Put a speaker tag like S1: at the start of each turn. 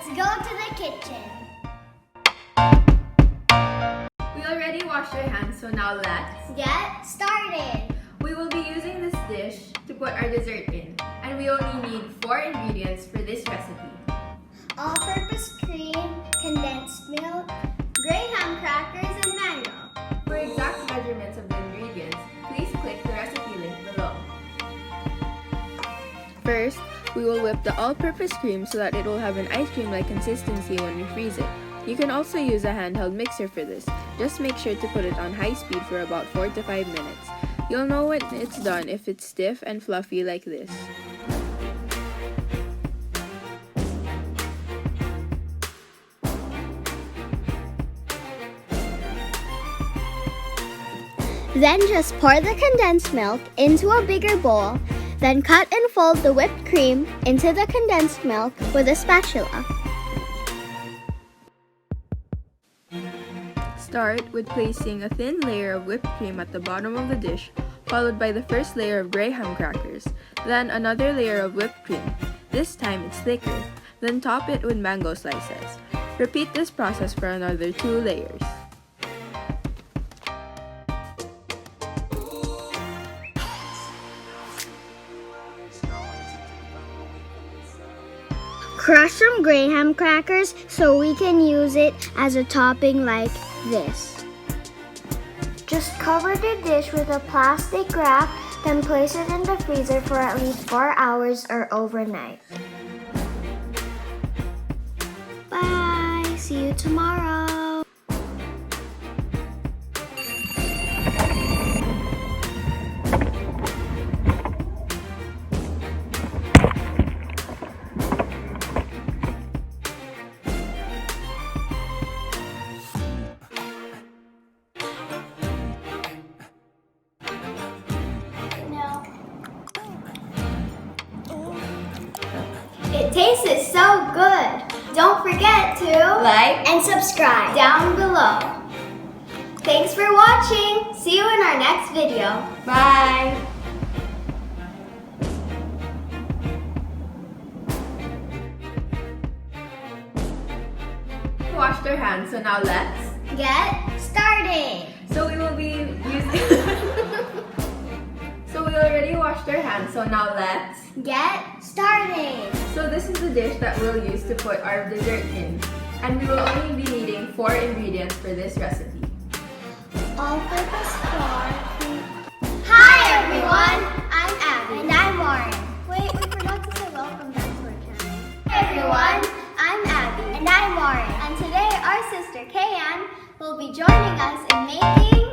S1: Let's go to the kitchen.
S2: We already washed our hands, so now let's
S1: Get started.
S2: We will be using this dish to put our dessert in, and we only need 4 ingredients for this recipe.
S1: All-purpose cream, condensed milk, graham crackers, and mango.
S2: For exact measurements of the ingredients, please click the recipe link below. First, we will whip the all-purpose cream so that it will have an ice cream-like consistency when we freeze it. You can also use a handheld mixer for this. Just make sure to put it on high speed for about 4 to 5 minutes. You'll know when it's done if it's stiff and fluffy like this.
S1: Then just pour the condensed milk into a bigger bowl. Then cut and fold the whipped cream into the condensed milk with a spatula.
S2: Start with placing a thin layer of whipped cream at the bottom of the dish, followed by the first layer of graham crackers, then another layer of whipped cream. This time it's thicker. Then top it with mango slices. Repeat this process for another 2 layers.
S1: Crush some graham crackers so we can use it as a topping like this. Just cover the dish with a plastic wrap, then place it in the freezer for at least 4 hours or overnight. Bye! See you tomorrow! It tastes so good. Don't forget to
S2: Like
S1: and subscribe down below. Thanks for watching. See you in our next video.
S2: Bye! We washed our hands, so now let's.
S1: Get started.
S2: So we will be using. So we already washed our hands, so now let's.
S1: Get started.
S2: So this is the dish that we'll use to put our dessert in, and we will only be needing 4 ingredients for this recipe.
S1: All-purpose flour. Hi everyone. I'm Abby. And I'm Lauren. Wait, we forgot to say welcome back to our channel. Hi everyone. I'm Abby. And I'm Lauren. And today our sister Kayan will be joining us in making